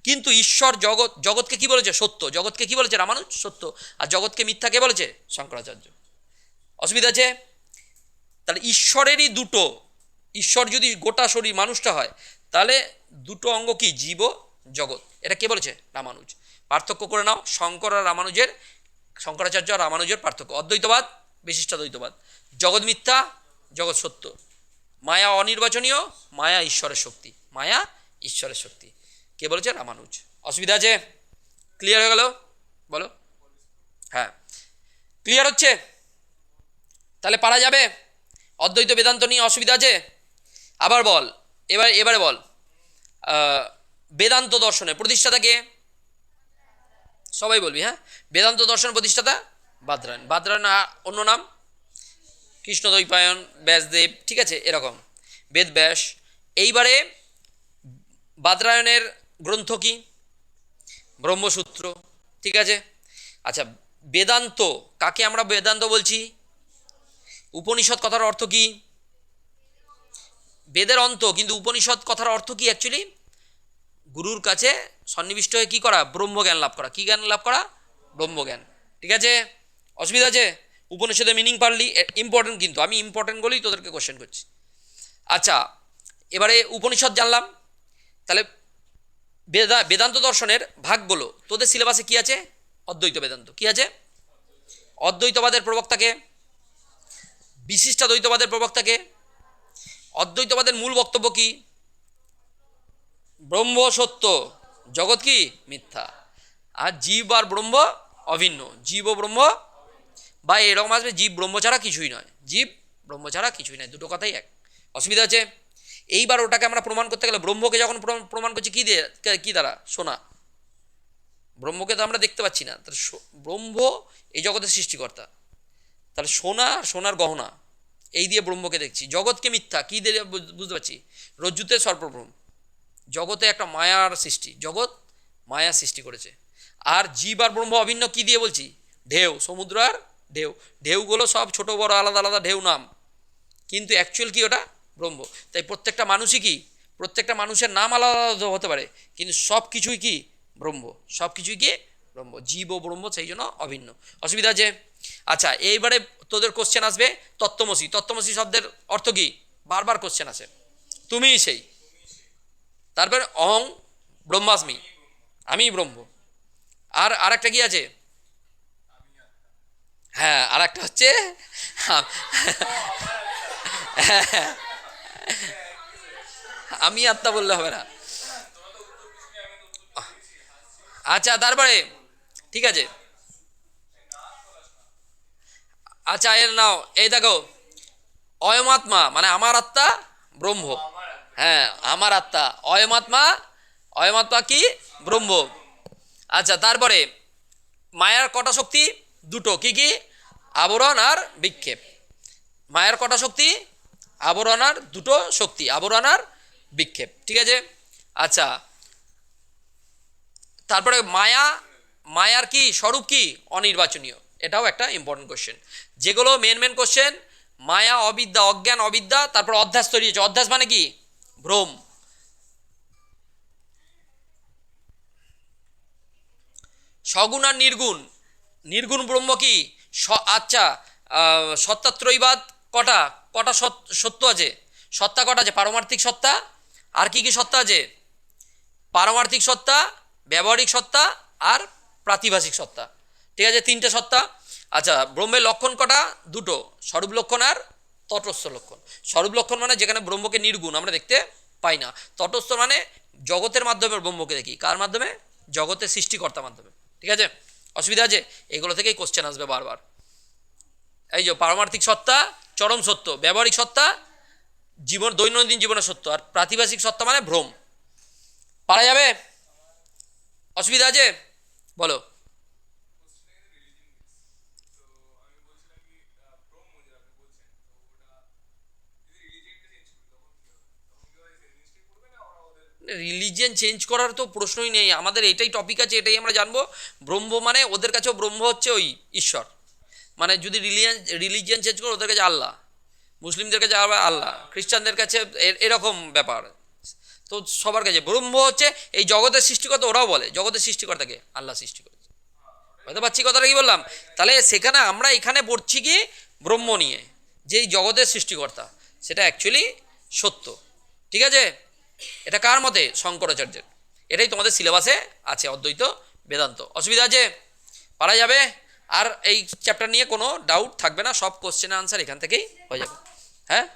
কিন্তু ঈশ্বর, জগৎ, জগৎকে কি বলেছে? সত্য। জগৎকে কি বলেছে? রামানুজ, সত্য। আর জগৎকে মিথ্যা কে বলেছে? শঙ্করাচার্য। অসুবিধা আছে? তাহলে ঈশ্বরেরই দুটো, ঈশ্বর যদি গোটা শরীর মানুষটা হয় তাহলে দুটো অঙ্গ কি? জীব ও জগৎ। এটা কে বলেছে? রামানুজ। পার্থক্য করে নাও শঙ্কর আর রামানুজের, শঙ্করাচার্য আর রামানুজের পার্থক্য। অদ্বৈতবাদ, বিশিষ্টাদ্বৈতবাদ। জগৎ মিথ্যা, জগৎ সত্য। মায়া অনির্বাচনীয়, মায়া ঈশ্বরের শক্তি, মায়া ঈশ্বরের শক্তি। কে বলেছে? রামানুজ। অসুবিধা আছে? ক্লিয়ার হয়ে গেল? বলো। হ্যাঁ, ক্লিয়ার হচ্ছে? তাহলে পারা যাবে? অদ্বৈত বেদান্ত নিয়ে অসুবিধা আছে? আবার বল, এবারে বল, বেদান্ত দর্শনের প্রতিষ্ঠাতা কে? সবাই বলবি, হ্যাঁ। বেদান্ত দর্শন প্রতিষ্ঠাতা বাদরায়ণ। বাদরায়ণ অন্য নাম কৃষ্ণদ্বৈপায়ন, ব্যাসদেব, ঠিক আছে, এরকম বেদব্যাস। এইবারে বাদরায়ণের গ্রন্থ কি? ব্রহ্মসূত্র। ঠিক আছে? আচ্ছা, বেদান্ত কাকে আমরা বেদান্ত বলছি? উপনিষদ কথার অর্থ কি? বেদের অন্ত, কিন্তু উপনিষদ কথার অর্থ কি অ্যাকচুয়ালি? গুরুর কাছে সন্নিবিষ্ট হয়ে কি করা? ব্রহ্মজ্ঞান লাভ করা। কি জ্ঞান লাভ করা? ব্রহ্মজ্ঞান। ঠিক আছে? অসুবিধা আছে? উপনিষদের মিনিং পারলি, ইম্পর্টেন্ট, কিন্তু আমি ইম্পর্টেন্ট বলেই তোদেরকে কোশ্চেন করছি। আচ্ছা, এবারে উপনিষদ জানলাম, তাহলে বেদান্ত দর্শনের ভাগগুলো তোদের সিলেবাসে কি আছে? অদ্বৈত বেদান্ত কি আছে? অদ্বৈতবাদের প্রবক্তাকে? বিশিষ্টাদ্বৈতবাদের প্রবক্তাকে? অদ্বৈতবাদের মূল বক্তব্য কি? ব্রহ্ম সত্য, জগৎ কি মিথ্যা, আর জীব আর ব্রহ্ম অভিন্ন। জীব ও ব্রহ্ম, বা এরকম আসবে জীব ব্রহ্ম ছাড়া কিছুই নয়, জীব ব্রহ্ম ছাড়া কিছুই নয়, দুটো কথাই এক। অসুবিধা আছে? এইবার ওটাকে আমরা প্রমাণ করতে গেলে, ব্রহ্মকে যখন প্রমাণ করছি কি দিয়ে, কি দ্বারা? সোনা। ব্রহ্মকে তো আমরা দেখতে পাচ্ছি না, তাহলে ব্রহ্ম এই জগতের সৃষ্টিকর্তা, তাহলে সোনা আর সোনার গহনা এই দিয়ে ব্রহ্মকে দেখছি। জগৎকে মিথ্যা কী দিয়ে বুঝতে পারছি? রজ্জুতে সর্বভ্রম, জগতে একটা মায়ার সৃষ্টি, জগৎ মায়া সৃষ্টি করেছে। আর জীব আর ব্রহ্ম অভিন্ন কী দিয়ে বলছি? ঢেউ, সমুদ্র আর ঢেউ। ঢেউগুলো সব ছোট বড় আলাদা আলাদা ঢেউ নাম, কিন্তু অ্যাকচুয়াল কি ওটা? ব্রহ্ম। তাই প্রত্যেকটা মানুষই কি, প্রত্যেকটা মানুষের নাম আলাদা আলাদা হতে পারে, কিন্তু সব কিছুই কি? ব্রহ্ম। সব কিছুই কি? ব্রহ্ম। জীব ও ব্রহ্ম সেই জন্য অভিন্ন। অসুবিধা আছে? আচ্ছা, এইবারে তোদের কোশ্চেন আসবে তত্ত্বমসি। তত্ত্বমসি শব্দের অর্থ কি? বারবার কোশ্চেন আসে, তুমিই সেই। তারপরে অহং ব্রহ্মাস্মি, আমি ব্রহ্ম। আর আরেকটা কি আছে? হ্যাঁ, আর একটা হচ্ছে আমি আত্মা বললে হবে না। আচ্ছা, তারপরে ঠিক আছে। আচ্ছা, এর নাও, এই দেখো, অয়মাত্মা মানে আমার আত্মা ব্রহ্ম। হ্যাঁ, আমার আত্মা অয়মাত্মা, অয়মাত্মা কি? ব্রহ্ম। আচ্ছা, তারপরে মায়ার কটা শক্তি? দুটো, কি কি? আবরণ আর বিক্ষেপ। মায়ার কটা শক্তি? আবরণ আর দুটো শক্তি, আবরণ আর বিক্ষেপ। ঠিক আছে। আচ্ছা, তারপরে মায়া, মায়ার কি স্বরূপ? কি? অনির্বাচনীয়। এটাও একটা ইম্পর্টেন্ট কোশ্চেন। যেগুলো মেন মেন কোশ্চেন, মায়া, অবিদ্যা, অজ্ঞান, অবিদ্যা, তারপর অধ্যাস তৈরি হয়েছে। অধ্যাস মানে কি? ভ্রম। সগুণ আর নির্গুণ, নির্গুণ ব্রহ্ম কি? আচ্ছা, সত্তাত্রয়ীবাদ কটা, কটা সত্য আছে? সত্তা কটা আছে? পারমার্থিক সত্তা, আর কি কি সত্তা আছে? পারমার্থিক সত্তা, ব্যবহারিক সত্তা আর প্রাতিভাসিক সত্তা। ঠিক আছে, তিনটে সত্তা। আচ্ছা, ব্রহ্মের লক্ষণ কটা? দুটো, স্বরূপ লক্ষণ আর তটস্থ লক্ষণ। স্বরূপ লক্ষণ মানে যেখানে ব্রহ্মকে নির্গুণ আমরা দেখতে পাই না। তটস্থ মানে জগতের মাধ্যমে ব্রহ্মকে দেখি। কার মাধ্যমে? জগতের সৃষ্টিকর্তার মাধ্যমে। ঠিক আছে, অসুবিধা আছে? এগুলো থেকেই কোশ্চেন আসবে বারবার। এই যে পারমার্থিক সত্তা চরম সত্য, ব্যবহারিক সত্তা জীবন দৈনন্দিন জীবনের সত্য, আর প্রাতিভাসিক সত্তা মানে ভ্রম। পারা যাবে? অসুবিধা আছে? বলো। রিলিজিয়ান চেঞ্জ করার তো প্রশ্নই নেই, আমাদের এটাই টপিক আছে, এটাই আমরা জানবো। ব্রহ্ম মানে ওদের কাছেও ব্রহ্ম হচ্ছে ওই ঈশ্বর। মানে যদি রিলিজিয়ান চেঞ্জ করে, ওদের কাছে আল্লাহ, মুসলিমদের কাছে আবার আল্লাহ, খ্রিস্টানদের কাছে এরকম ব্যাপার। তো সবার কাছে ব্রহ্ম হচ্ছে এই জগতের সৃষ্টিকর্তা। ওরাও বলে জগতের সৃষ্টিকর্তাকে আল্লাহ সৃষ্টি করেছে। বুঝতে পারছি কথাটা কি বললাম? তাহলে সেখানে আমরা এখানে পড়ছি কি? ব্রহ্ম নিয়ে, যে এই জগতের সৃষ্টিকর্তা, সেটা অ্যাকচুয়ালি সত্য। ঠিক আছে, এটা কার মতে? শঙ্করাচার্যের। এটাই তোমাদের সিলেবাসে আছে, অদ্বৈত বেদান্ত। অসুবিধা আছে? পারা যাবে? আর এই চ্যাপ্টার নিয়ে কোনো ডাউট থাকবে না, সব কোশ্চেনের আনসার এখান থেকেই হয়ে যাবে। হ্যাঁ।